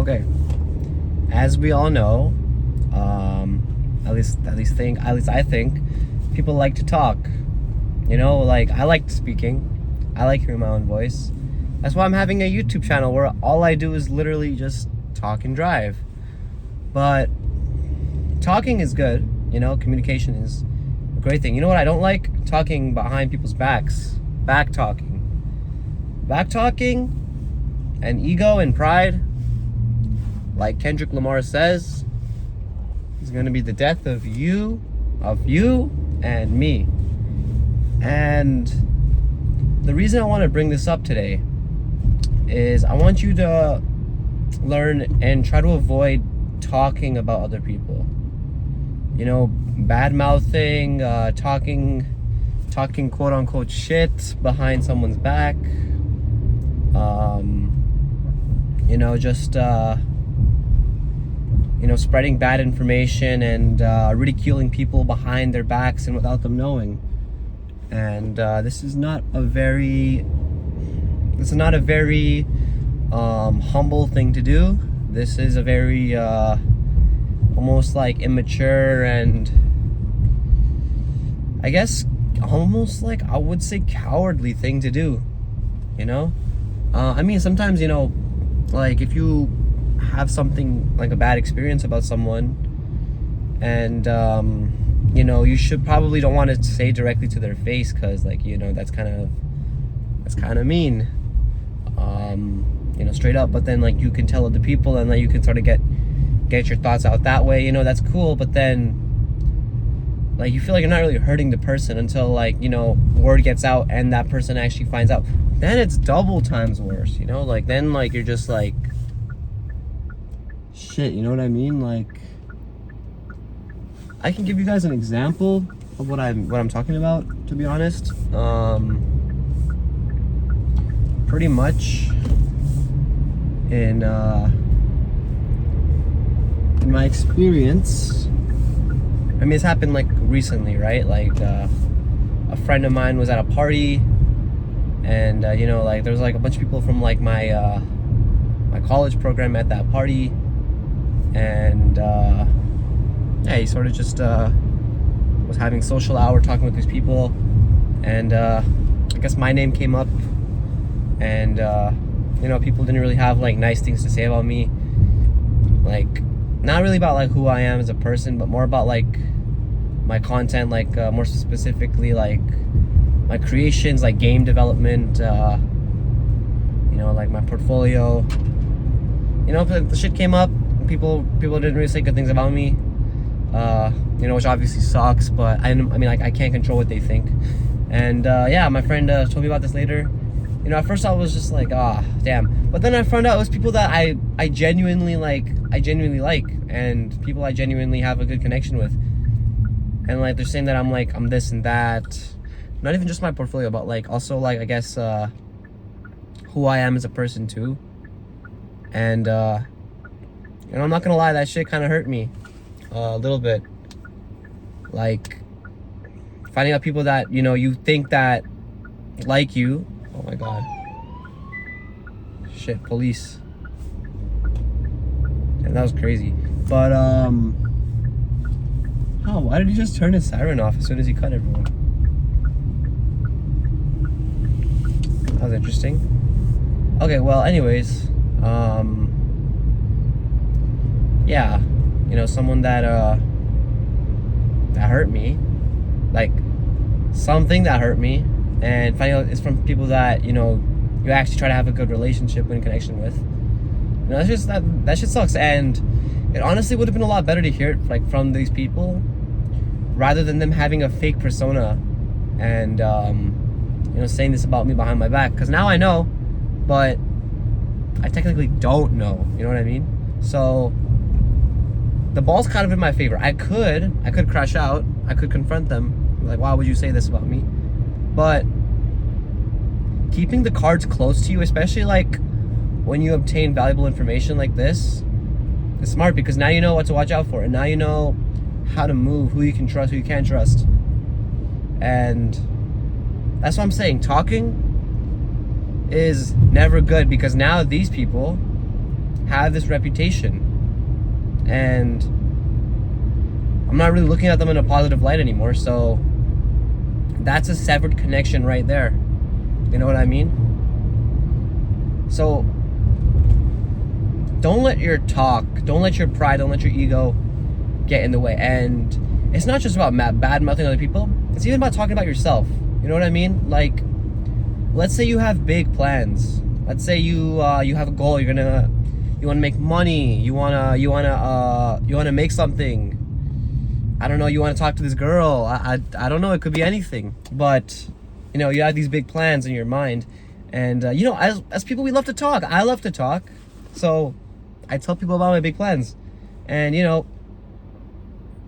Okay, as we all know, at least I think people like to talk. Like I like speaking. I like hearing my own voice. That's why I'm having a YouTube channel where all I do is literally just talk and drive. But talking is good. Communication is a great thing. You know what I don't like? Talking behind people's backs. Back talking and ego and pride, like Kendrick Lamar says, is going to be the death of you and me. And the reason I want to bring this up today is I want you to learn and try to avoid talking about other people. Bad mouthing, talking quote unquote shit behind someone's back. Spreading bad information and ridiculing people behind their backs and without them knowing. And this is not a very humble thing to do. This is a very almost like immature and I guess almost like I would say cowardly thing to do. Sometimes like if you have something like a bad experience about someone and you should probably don't want to say directly to their face, because that's kind of mean, straight up. But then like you can tell other people and then you can sort of get your thoughts out that way. That's cool. But then like you feel like you're not really hurting the person until word gets out and that person actually finds out. Then it's double times worse. Then you're just like shit. You know what I mean? Like I can give you guys an example of what I'm talking about, to be honest. Pretty much in my experience, it's happened like recently, right? Like a friend of mine was at a party and there was like a bunch of people from like my college program at that party, and he sort of just was having social hour talking with these people, and I guess my name came up, and people didn't really have like nice things to say about me, like not really about like who I am as a person, but more about like my content, like more specifically like my creations, like game development, like my portfolio. The shit came up. People didn't really say good things about me, which obviously sucks, but I can't control what they think. And my friend told me about this later. At first I was just like, damn. But then I found out it was people that I genuinely like, and people I genuinely have a good connection with. And like they're saying that I'm this and that. Not even just my portfolio, but like also like I guess who I am as a person too. And I'm not gonna lie, that shit kind of hurt me a little bit. Like finding out people that you think that like you. Oh my god. Shit, police. And that was crazy. But why did he just turn his siren off as soon as he cut everyone? That was interesting. Okay, well, anyways, someone that hurt me, like something that hurt me, and finding out it's from people that you actually try to have a good relationship and connection with. That's just that shit sucks. And it honestly would have been a lot better to hear it like from these people rather than them having a fake persona and saying this about me behind my back, because now I know, but I technically don't know. You know what I mean? So the ball's kind of in my favor. I could crash out. I could confront them. Like, why would you say this about me? But keeping the cards close to you, especially like when you obtain valuable information like this, is smart, because now you know what to watch out for, and now you know how to move, who you can trust, who you can't trust. And that's what I'm saying. Talking is never good, because now these people have this reputation, and I'm not really looking at them in a positive light anymore. So that's a severed connection right there. You know what I mean? So don't let your talk, don't let your pride, don't let your ego get in the way. And it's not just about bad mouthing other people, it's even about talking about yourself. You know what I mean? Like, let's say you have big plans. Let's say you have a goal. You want to make money. You wanna make something. I don't know. You want to talk to this girl. I don't know. It could be anything. But you know, you have these big plans in your mind, and you know, as people, we love to talk. I love to talk, so I tell people about my big plans, and you know,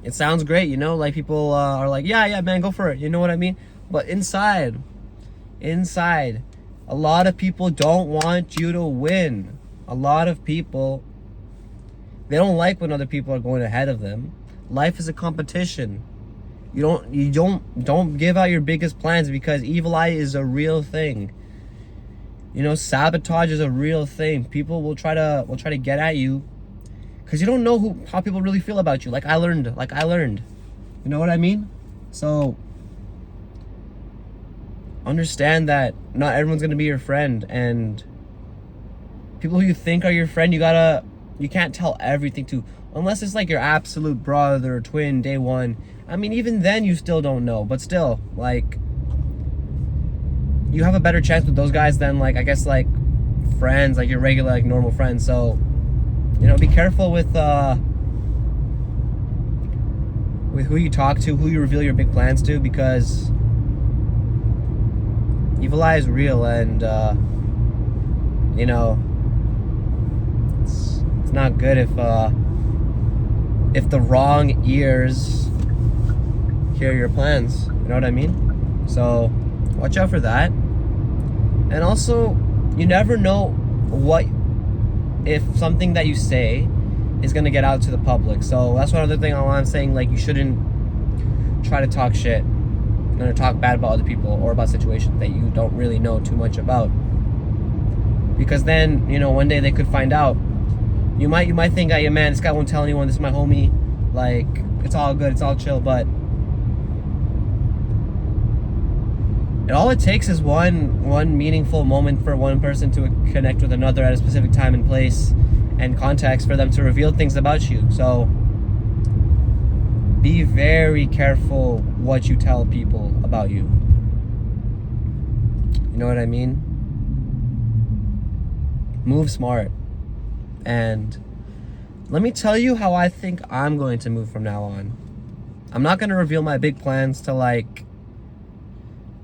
it sounds great. You know, like people are like, yeah, man, go for it. You know what I mean? But inside, a lot of people don't want you to win. A lot of people, they don't like when other people are going ahead of them. Life is a competition. You don't give out your biggest plans, because evil eye is a real thing. You know, sabotage is a real thing. People will try to get at you because you don't know how people really feel about you. Like I learned. You know what I mean? So understand that not everyone's gonna be your friend, and people who you think are your friend, you can't tell everything to, unless it's like your absolute brother or twin day one. I mean, even then you still don't know, but still, like, you have a better chance with those guys than, like, I guess, like, friends, like your regular, like, normal friends. So, you know, be careful with who you talk to, who you reveal your big plans to, because evil eye is real, and you know, it's not good if the wrong ears hear your plans. You know what I mean? So watch out for that. And also, you never know if something that you say is gonna get out to the public. So that's one other thing I'm saying. Like, you shouldn't try to talk shit or talk bad about other people or about situations that you don't really know too much about, because then, you know, one day they could find out. You might think, hey man, this guy won't tell anyone, this is my homie, like, it's all good, it's all chill. But all it takes is one meaningful moment for one person to connect with another at a specific time and place and context for them to reveal things about you. So be very careful what you tell people about you. You know what I mean? Move smart. And let me tell you how I think I'm going to move from now on. I'm not going to reveal my big plans to, like,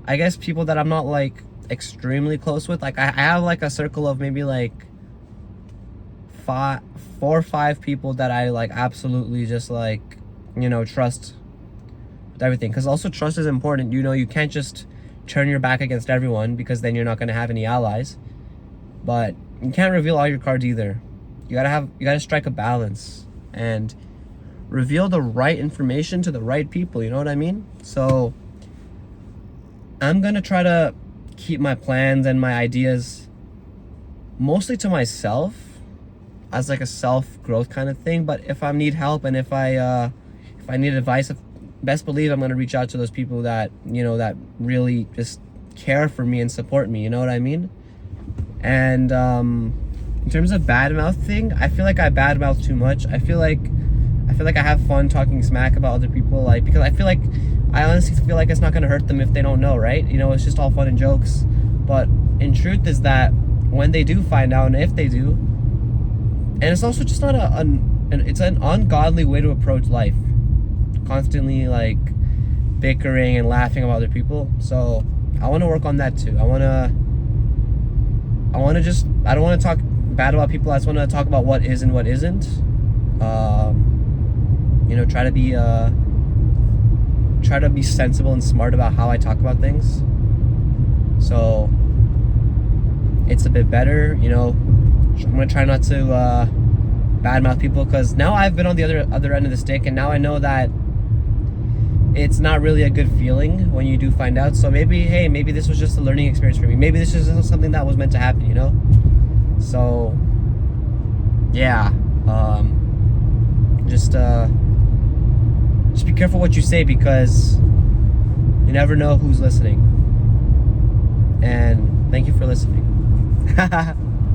I guess people that I'm not, like, extremely close with. Like, I have, like, a circle of maybe, like, 4 or 5 people that I, like, absolutely just, like, you know, trust with everything. Because also trust is important. You know, you can't just turn your back against everyone, because then you're not going to have any allies. But you can't reveal all your cards either. You gotta strike a balance and reveal the right information to the right people. You know what I mean? So I'm gonna try to keep my plans and my ideas mostly to myself, as like a self-growth kind of thing. But if I need help and if I need advice, best believe I'm gonna reach out to those people that, you know, that really just care for me and support me. You know what I mean? And in terms of badmouth thing, I feel like I badmouth too much. I feel like I have fun talking smack about other people, like, because I honestly feel like it's not gonna hurt them if they don't know, right? You know, it's just all fun and jokes. But in truth is that when they do find out, and if they do, and it's also just not it's an ungodly way to approach life, constantly like bickering and laughing about other people. So I want to work on that too. I don't want to talk bad about people. I just want to talk about what is and what isn't. You know, try to be sensible and smart about how I talk about things, so it's a bit better. You know, I'm gonna try not to badmouth people, because now I've been on the other end of the stick, and now I know that it's not really a good feeling when you do find out. So maybe this was just a learning experience for me. Maybe this is something that was meant to happen, you know? So yeah, just be careful what you say, because you never know who's listening. And thank you for listening.